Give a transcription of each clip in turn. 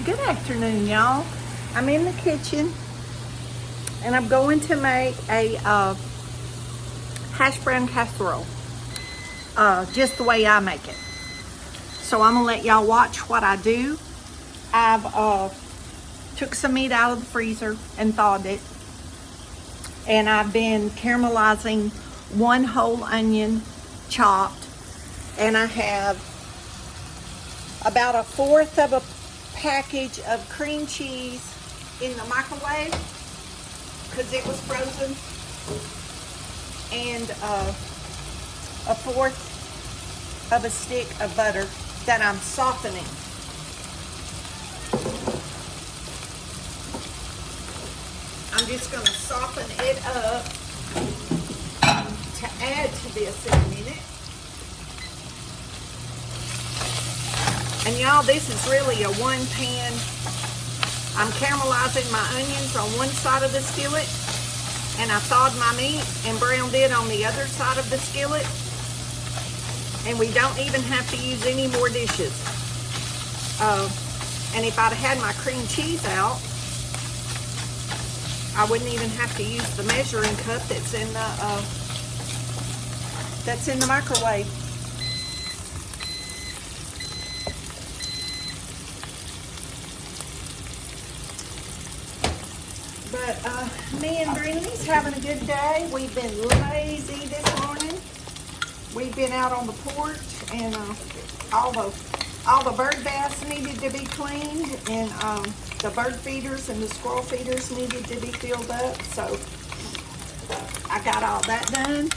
Good afternoon, y'all. I'm in the kitchen and I'm going to make a hash brown casserole, just the way I make it. So I'm gonna let y'all watch what I do. I've took some meat out of the freezer and thawed it, and I've been caramelizing one whole onion chopped, and I have about a fourth of a package of cream cheese in the microwave because it was frozen, and a fourth of a stick of butter that I'm softening. I'm just going to soften it up to add to this in a minute. And y'all, this is really a one pan. I'm caramelizing my onions on one side of the skillet, and I thawed my meat and browned it on the other side of the skillet. And we don't even have to use any more dishes. And if I'd had my cream cheese out, I wouldn't even have to use the measuring cup that's in the microwave. But me and Greenies having a good day. We've been lazy this morning. We've been out on the porch, and all the bird baths needed to be cleaned, and the bird feeders and the squirrel feeders needed to be filled up. So I got all that done.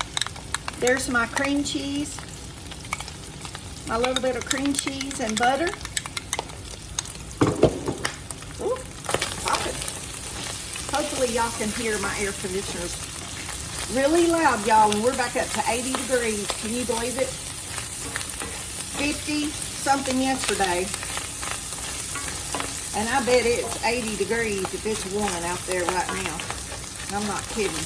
There's my cream cheese, my little bit of cream cheese and butter. Ooh, pop it. Hopefully y'all can hear my air conditioners really loud, y'all, and we're back up to 80 degrees. Can you believe it? 50 something yesterday. And I bet it's 80 degrees if it's warming out there right now. I'm not kidding.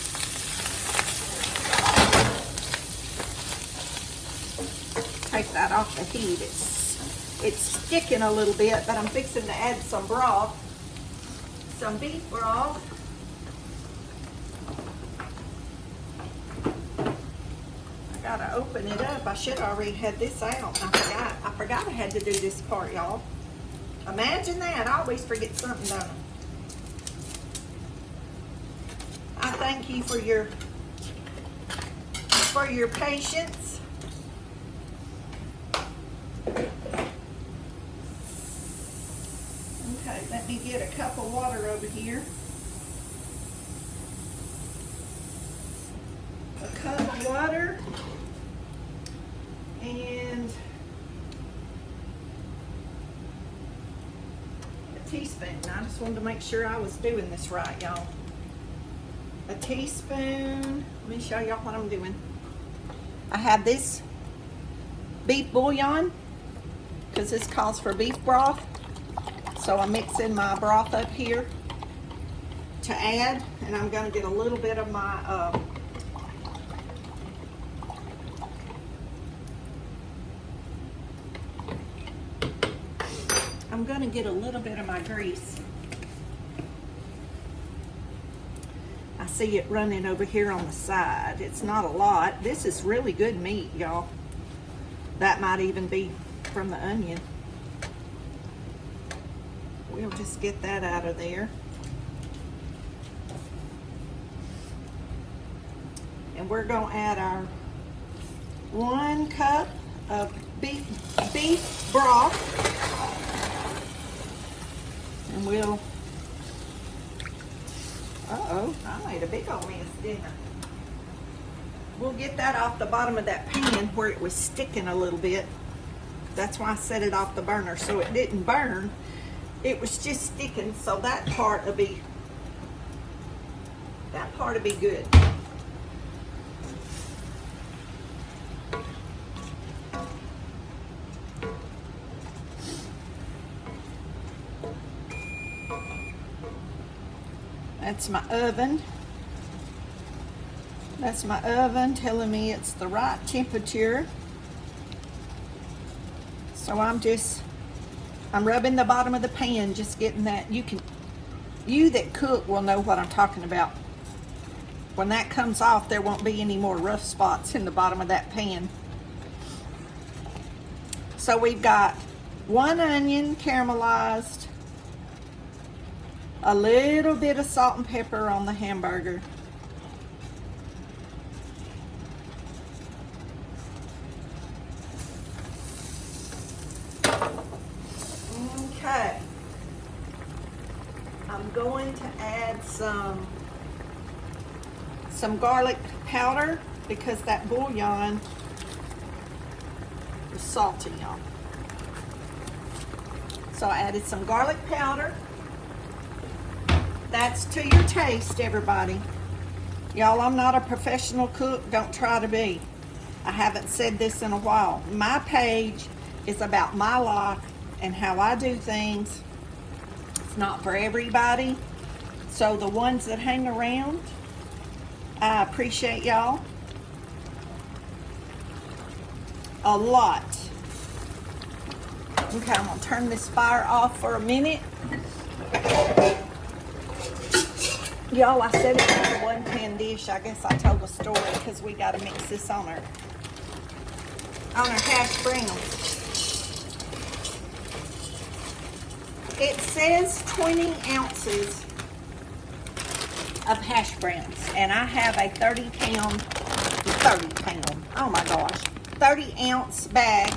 Take that off the heat. It's sticking a little bit, but I'm fixing to add some broth. Some beef broth. Gotta open it up. I should have already had this out. I forgot I had to do this part, y'all. Imagine that. I always forget something, don't I? I thank you for your patience. Okay, let me get a cup of water over here. A cup of water. And a teaspoon. I just wanted to make sure I was doing this right, y'all. A teaspoon. Let me show y'all what I'm doing. I have this beef bouillon because this calls for beef broth. So I'm mixing my broth up here to add, and I'm going to get a little bit of my I'm going to get a little bit of my grease. I see it running over here on the side. It's not a lot. This is really good meat, y'all. That might even be from the onion. We'll just get that out of there. And we're going to add our 1 cup of beef broth. And we'll, I made a big old mess, didn't I? We'll get that off the bottom of that pan where it was sticking a little bit. That's why I set it off the burner, so it didn't burn. It was just sticking, so that part will be good. That's my oven. That's my oven telling me it's the right temperature. So I'm just I'm rubbing the bottom of the pan, just getting that. You that cook will know what I'm talking about. When that comes off, there won't be any more rough spots in the bottom of that pan. So we've got 1 onion caramelized, a little bit of salt and pepper on the hamburger. Okay. I'm going to add some garlic powder because that bouillon is salty, y'all. So I added some garlic powder. That's to your taste, everybody. Y'all, I'm not a professional cook. Don't try to be. I haven't said this in a while. My page is about my life and how I do things. It's not for everybody. So the ones that hang around, I appreciate y'all a lot. Okay, I'm gonna turn this fire off for a minute. Y'all, I said it was a 1-pan dish. I guess I told a story because we gotta mix this on our hash browns. It says 20 ounces of hash browns, and I have a 30 ounce bag,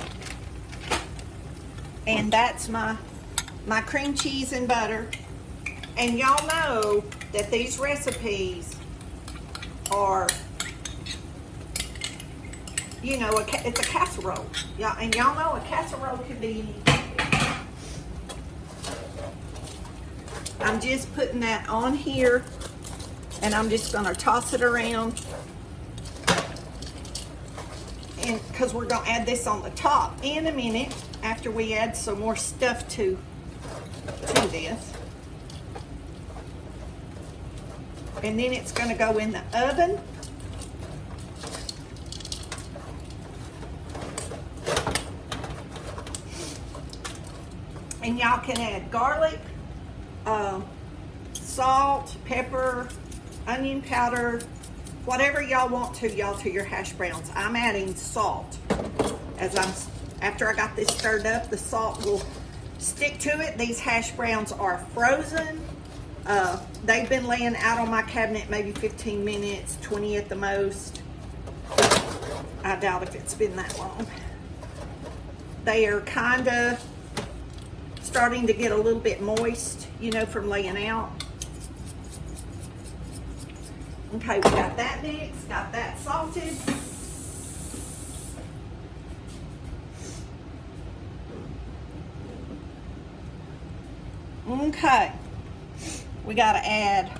and that's my cream cheese and butter. And y'all know that these recipes are, you know, it's a casserole. Yeah, and y'all know a casserole can be. I'm just putting that on here, and I'm just gonna toss it around, and because we're gonna add this on the top in a minute after we add some more stuff to this. And then it's gonna go in the oven. And y'all can add garlic, salt, pepper, onion powder, whatever y'all want to, y'all, to your hash browns. I'm adding salt. After I got this stirred up, the salt will stick to it. These hash browns are frozen. They've been laying out on my cabinet maybe 15 minutes, 20 at the most. I doubt if it's been that long. They are kind of starting to get a little bit moist, you know, from laying out. Okay, we got that mixed, got that salted. Okay, we got to add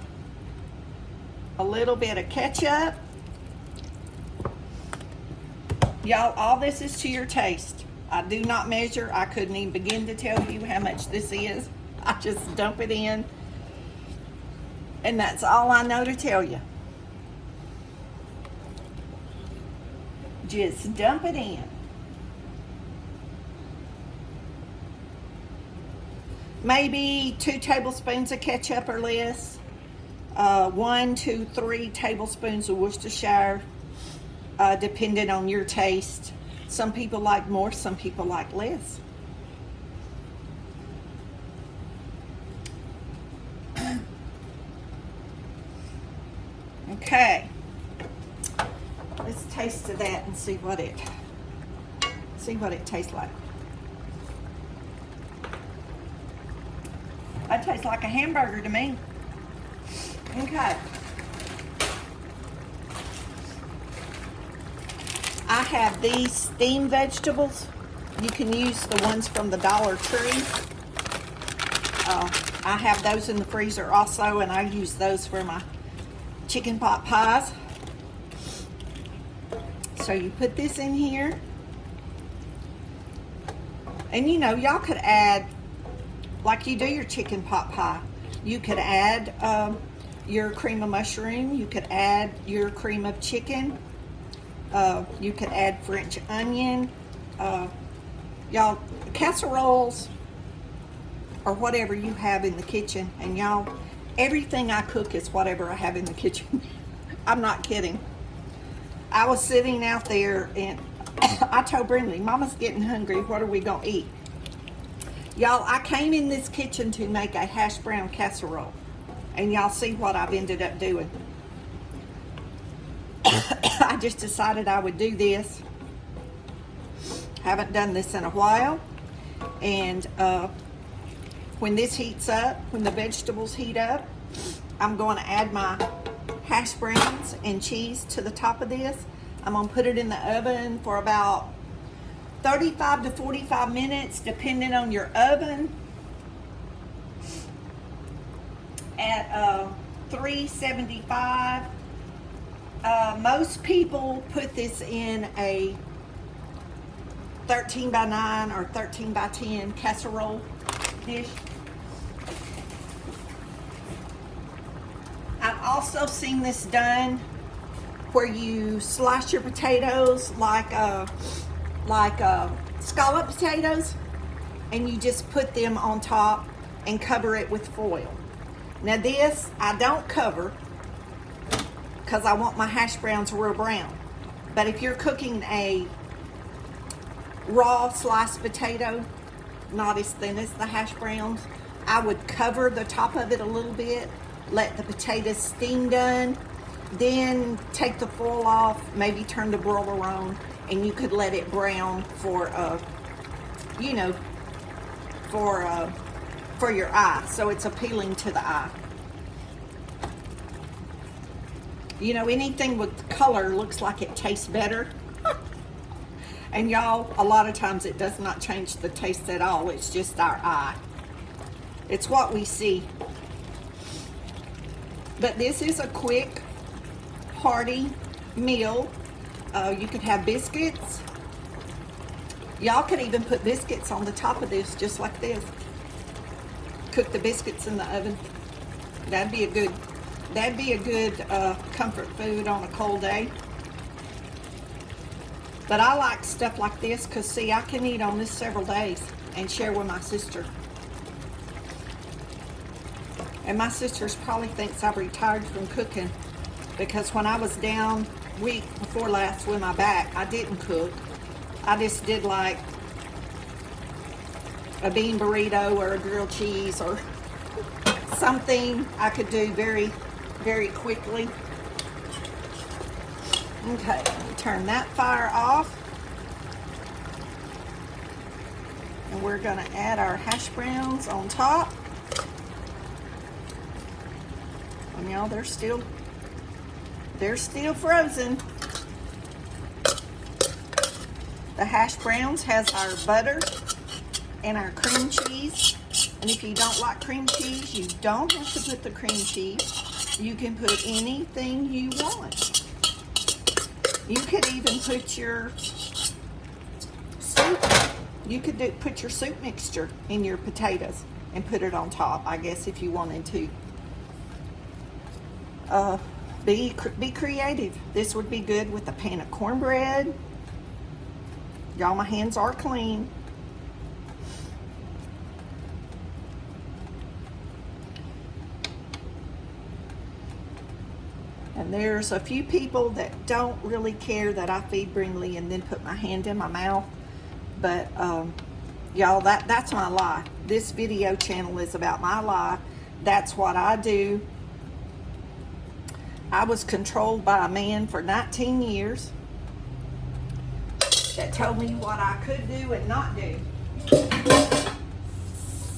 a little bit of ketchup. Y'all, all this is to your taste. I do not measure. I couldn't even begin to tell you how much this is. I just dump it in, and that's all I know to tell you. Just dump it in. Maybe 2 tablespoons of ketchup or less. 1, 2, 3 tablespoons of Worcestershire, depending on your taste. Some people like more, some people like less. Okay. Let's taste of that and see what it tastes like. That tastes like a hamburger to me. Okay. I have these steamed vegetables. You can use the ones from the Dollar Tree. I have those in the freezer also, and I use those for my chicken pot pies. So you put this in here. And you know, y'all could add, like you do your chicken pot pie, you could add your cream of mushroom, you could add your cream of chicken, you could add French onion. Y'all, casseroles or whatever you have in the kitchen. And y'all, everything I cook is whatever I have in the kitchen. I'm not kidding. I was sitting out there and I told Brindley, Mama's getting hungry. What are we gonna eat? Y'all, I came in this kitchen to make a hash brown casserole. And y'all see what I've ended up doing. I just decided I would do this. Haven't done this in a while. And when this heats up, when the vegetables heat up, I'm going to add my hash browns and cheese to the top of this. I'm going to put it in the oven for about 35 to 45 minutes, depending on your oven, at 375. Most people put this in a 13 by 9 or 13 by 10 casserole dish. I've also seen this done where you slice your potatoes like scallop potatoes, and you just put them on top and cover it with foil. Now this I don't cover because I want my hash browns real brown. But if you're cooking a raw sliced potato, not as thin as the hash browns, I would cover the top of it a little bit, let the potatoes steam done, then take the foil off, maybe turn the broiler on, and you could let it brown for for your eye, so it's appealing to the eye. You know, anything with color looks like it tastes better. And y'all, a lot of times it does not change the taste at all. It's just our eye. It's what we see. But this is a quick, hearty meal. You could have biscuits. Y'all could even put biscuits on the top of this, just like this. Cook the biscuits in the oven. That'd be a good comfort food on a cold day. But I like stuff like this because, see, I can eat on this several days and share with my sister. And my sister's probably thinks I've retired from cooking because when I was down week before last with my back, I didn't cook. I just did like a bean burrito or a grilled cheese or something I could do very, very quickly. Okay, let me turn that fire off. And we're gonna add our hash browns on top. And y'all, they're still frozen. The hash browns has our butter and our cream cheese. And if you don't like cream cheese, you don't have to put the cream cheese. You can put anything you want. You could even put your soup. You could put your soup mixture in your potatoes and put it on top, I guess, if you wanted to. Be creative. This would be good with a pan of cornbread. Y'all, my hands are clean. And there's a few people that don't really care that I feed Brindley and then put my hand in my mouth. But y'all, that's my life. This video channel is about my life. That's what I do. I was controlled by a man for 19 years that told me what I could do and not do.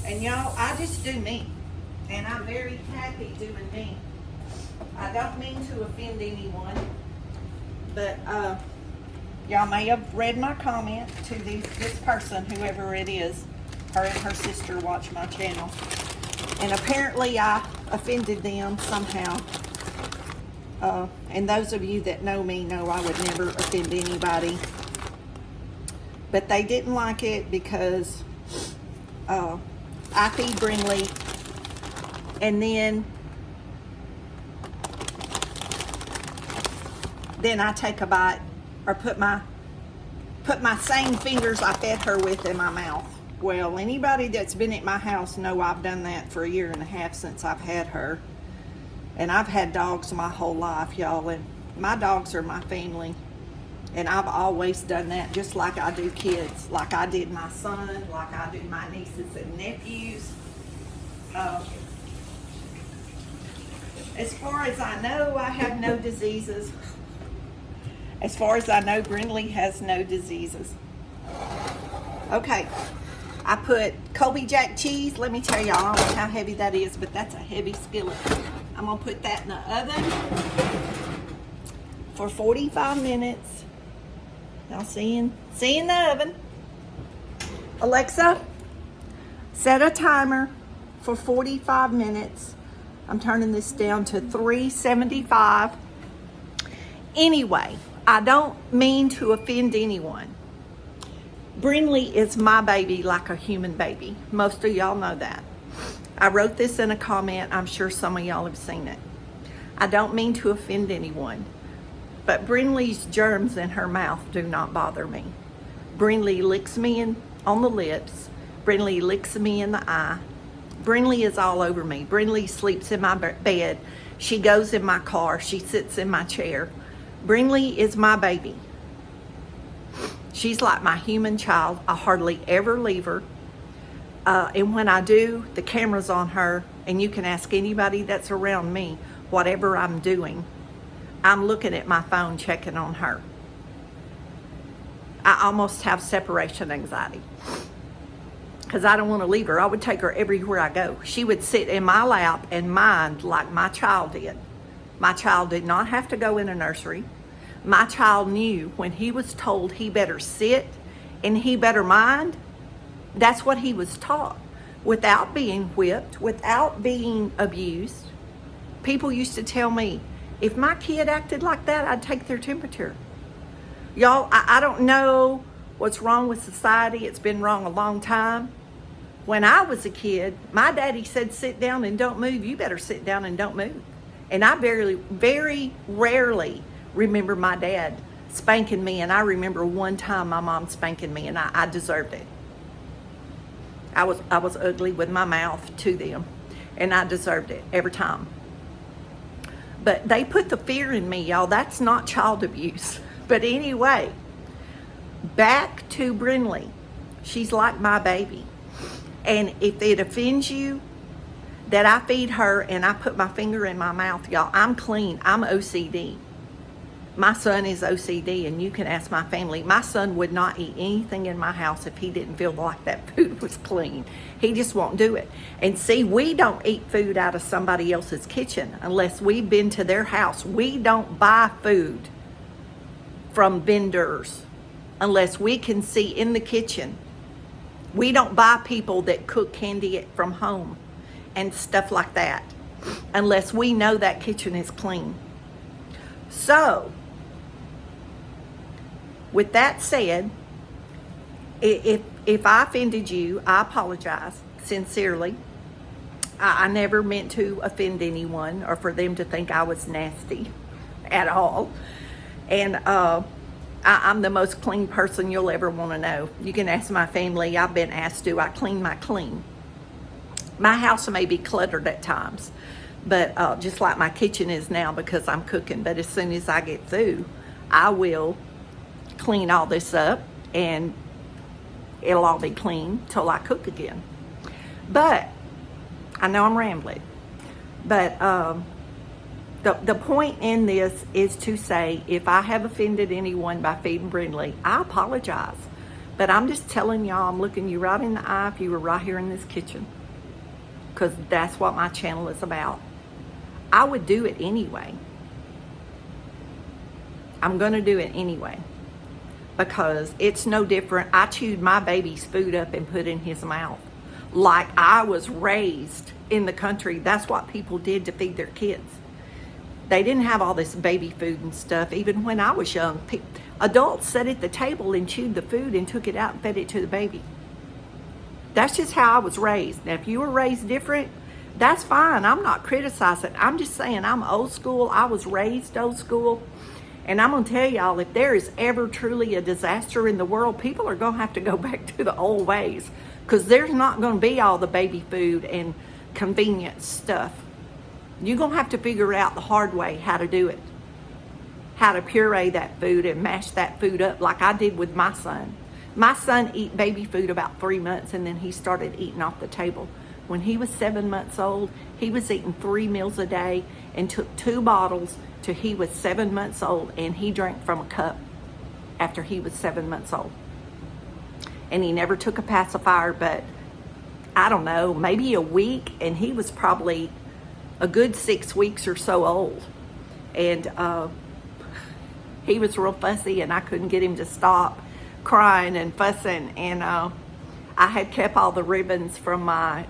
And y'all, I just do me. And I'm very happy doing me. I don't mean to offend anyone, but y'all may have read my comment to this person, whoever it is. Her and her sister watch my channel. And apparently I offended them somehow. And those of you that know me know I would never offend anybody. But they didn't like it because I feed Brindley and then I take a bite or put my same fingers I fed her with in my mouth. Well, anybody that's been at my house know I've done that for 1.5 years since I've had her. And I've had dogs my whole life, y'all, and my dogs are my family. And I've always done that, just like I do kids, like I did my son, like I do my nieces and nephews. As far as I know, I have no diseases. As far as I know, Brindley has no diseases. Okay, I put Colby Jack cheese. Let me tell y'all, I don't know how heavy that is, but that's a heavy skillet. I'm gonna put that in the oven for 45 minutes. Y'all see in the oven. Alexa, set a timer for 45 minutes. I'm turning this down to 375. Anyway, I don't mean to offend anyone. Brindley is my baby like a human baby. Most of y'all know that. I wrote this in a comment. I'm sure some of y'all have seen it. I don't mean to offend anyone, but Brindley's germs in her mouth do not bother me. Brindley licks me on the lips. Brindley licks me in the eye. Brindley is all over me. Brindley sleeps in my bed. She goes in my car. She sits in my chair. Brindley is my baby. She's like my human child. I hardly ever leave her. And when I do, the camera's on her, and you can ask anybody that's around me, whatever I'm doing, I'm looking at my phone checking on her. I almost have separation anxiety because I don't want to leave her. I would take her everywhere I go. She would sit in my lap and mind like my child did. My child did not have to go in a nursery. My child knew when he was told he better sit and he better mind, that's what he was taught, without being whipped, without being abused. People used to tell me, if my kid acted like that, I'd take their temperature. Y'all, I don't know what's wrong with society. It's been wrong a long time. When I was a kid, my daddy said, sit down and don't move. You better sit down and don't move. And I very rarely remember my dad spanking me. And I remember one time my mom spanking me, and I deserved it. I was ugly with my mouth to them, and I deserved it every time. But they put the fear in me, y'all. That's not child abuse. But anyway, back to Brindley. She's like my baby. And if it offends you that I feed her and I put my finger in my mouth, y'all, I'm clean. I'm OCD. My son is OCD, and you can ask my family. My son would not eat anything in my house if he didn't feel like that food was clean. He just won't do it. And see, we don't eat food out of somebody else's kitchen unless we've been to their house. We don't buy food from vendors unless we can see in the kitchen. We don't buy people that cook candy from home and stuff like that unless we know that kitchen is clean. So, with that said, if I offended you, I apologize sincerely. I never meant to offend anyone or for them to think I was nasty at all. And I'm the most clean person you'll ever want to know. You can ask my family. I've been asked, do I clean my clean? My house may be cluttered at times, but just like my kitchen is now because I'm cooking. But as soon as I get through, I will clean all this up, and it'll all be clean till I cook again. But I know I'm rambling, but the point in this is to say, if I have offended anyone by feeding Brindley, I apologize. But I'm just telling y'all, I'm looking you right in the eye if you were right here in this kitchen, because that's what my channel is about. I would do it anyway. I'm going to do it anyway because it's no different. I chewed my baby's food up and put in his mouth like I was raised in the country. That's what people did to feed their kids. They didn't have all this baby food and stuff. Even when I was young, adults sat at the table and chewed the food and took it out and fed it to the baby. That's just how I was raised. Now, if you were raised different, that's fine. I'm not criticizing. I'm just saying I'm old school. I was raised old school. And I'm going to tell y'all, if there is ever truly a disaster in the world, people are going to have to go back to the old ways. because there's not going to be all the baby food and convenience stuff. You're going to have to figure out the hard way how to do it, how to puree that food and mash that food up like I did with my son. My son ate baby food about 3 months, and then he started eating off the table. When he was 7 months old, he was eating 3 meals a day and took 2 bottles till he was 7 months old, and he drank from a cup after he was 7 months old. And he never took a pacifier, but I don't know, maybe a week, and he was probably a good 6 weeks or so old. And he was real fussy, and I couldn't get him to stop crying and fussing. And I had kept all the ribbons from my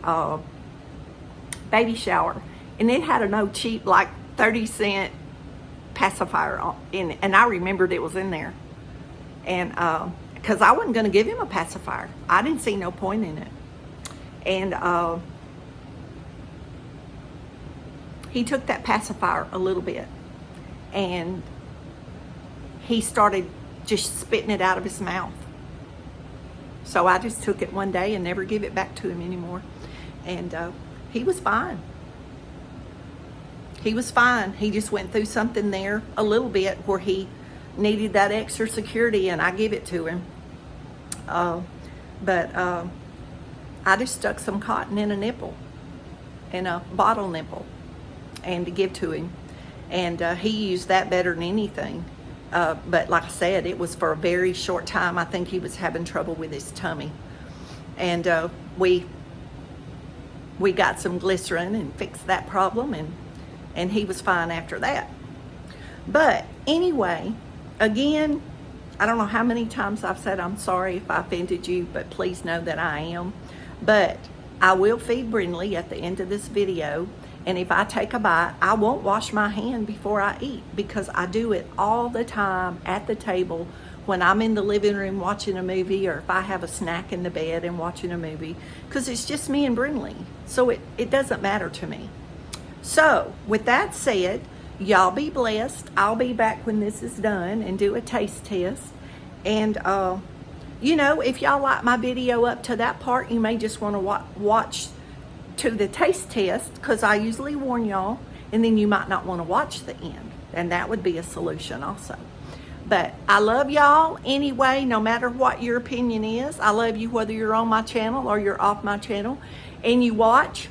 baby shower, and it had a no cheap, like 30-cent pacifier in it, and I remembered it was in there. And because I wasn't going to give him a pacifier, I didn't see no point in it. And he took that pacifier a little bit, and he started just spitting it out of his mouth. So I just took it one day and never gave it back to him anymore. And he was fine. He was fine. He just went through something there a little bit where he needed that extra security, and I give it to him. But I just stuck some cotton in a nipple, in a bottle nipple, and to give to him. And he used that better than anything. But like I said, it was for a very short time. I think he was having trouble with his tummy. And we got some glycerin and fixed that problem, and he was fine after that. But anyway, again, I don't know how many times I've said I'm sorry if I offended you, but please know that I am. But I will feed Brindley at the end of this video. And if I take a bite, I won't wash my hand before I eat, because I do it all the time at the table when I'm in the living room watching a movie, or if I have a snack in the bed and watching a movie, because it's just me and Brindley. So it doesn't matter to me. So with that said, y'all be blessed. I'll be back when this is done and do a taste test. And, you know, if y'all like my video up to that part, you may just want to watch to the taste test, because I usually warn y'all, and then you might not want to watch the end, and that would be a solution also. But I love y'all anyway, no matter what your opinion is. I love you whether you're on my channel or you're off my channel and you watch.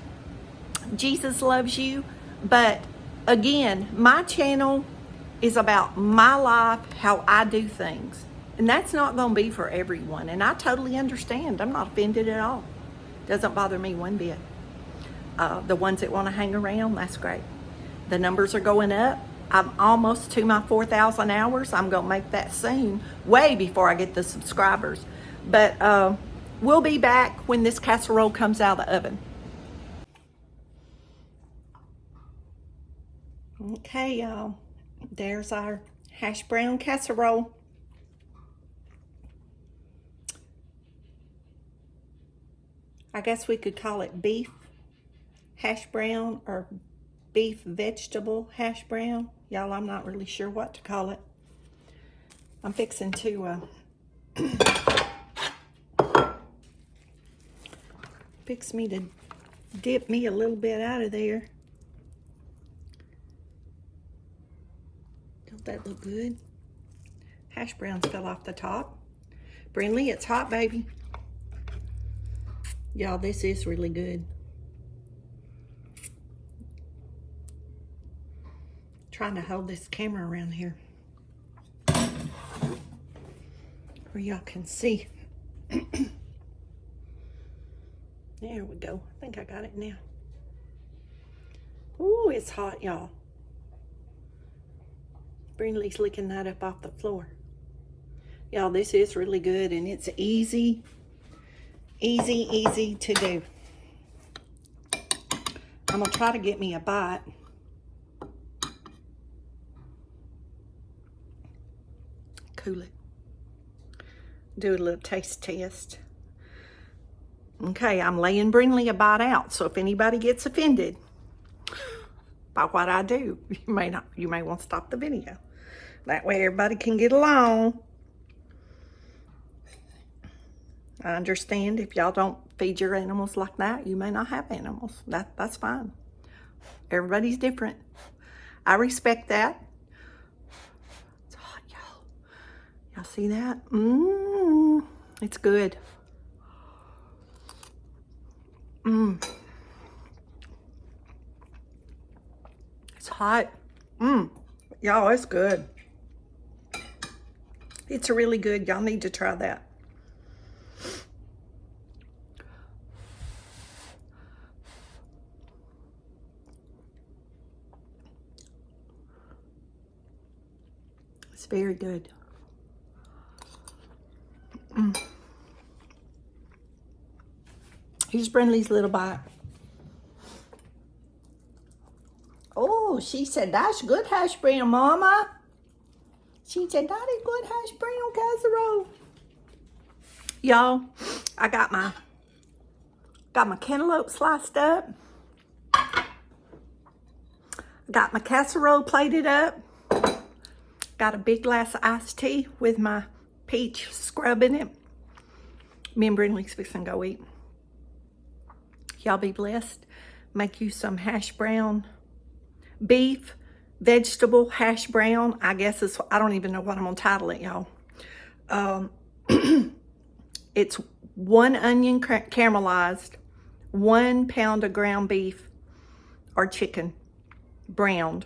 Jesus loves you. But again, my channel is about my life, how I do things, and that's not going to be for everyone, and I totally understand. I'm not offended at all. Doesn't bother me one bit. The ones that want to hang around, that's great. The numbers are going up. I'm almost to my 4,000 hours. I'm going to make that soon, way before I get the subscribers. But we'll be back when this casserole comes out of the oven. Okay, y'all. There's our hash brown casserole. I guess we could call it beef hash brown or beef vegetable hash brown. Y'all, I'm not really sure what to call it. I'm fixing to fix me to dip me a little bit out of there. Don't that look good? Hash browns fell off the top. Brindley, it's hot, baby. Y'all, this is really good. Trying to hold this camera around here where y'all can see. There we go. I think I got it now. Ooh, it's hot, y'all. Brindley's licking that up off the floor. Y'all, this is really good, and it's easy to do. I'm gonna try to get me a bite. Cool it. Do a little taste test. Okay, I'm laying Brindley a bite out, so if anybody gets offended by what I do, you may want to stop the video. That way everybody can get along. I understand if y'all don't feed your animals like that. You may not have animals. That's fine. Everybody's different. I respect that. It's hot, y'all. Y'all see that? It's good. It's hot. Y'all, it's good. It's really good. Y'all need to try that. It's very good. Here's Brindley's little bite. Oh, she said, that's good hash brown, Mama. She said, that is good hash brown casserole. Y'all, I got my cantaloupe sliced up. Got my casserole plated up. Got a big glass of iced tea with my peach scrub in it. Me and Brindley's fixing to go eat. Y'all be blessed. Make you some hash brown beef, vegetable hash brown. I guess it's, I don't even know what I'm gonna title it, y'all. It's 1 onion caramelized, 1 pound of ground beef or chicken, browned.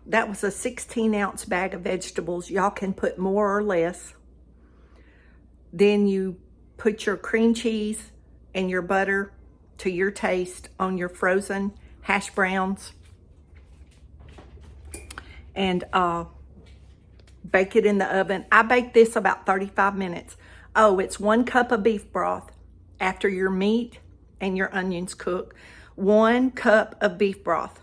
That was a 16-ounce bag of vegetables. Y'all can put more or less. Then you put your cream cheese and your butter to your taste on your frozen hash browns. And bake it in the oven. I baked this about 35 minutes. Oh, it's 1 cup of beef broth after your meat and your onions cook. 1 cup of beef broth.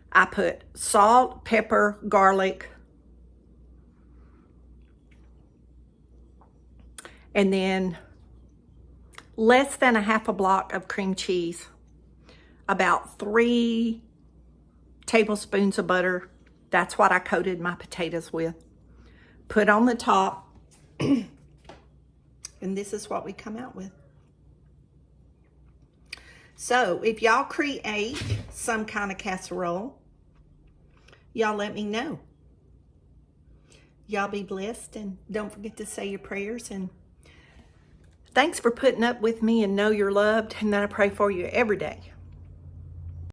I put salt, pepper, garlic, and then less than a half a block of cream cheese, about 3 tablespoons of butter. That's what I coated my potatoes with. Put on the top, and this is what we come out with. So if y'all create some kind of casserole, y'all let me know. Y'all be blessed, and don't forget to say your prayers, and thanks for putting up with me, and know you're loved, and that I pray for you every day.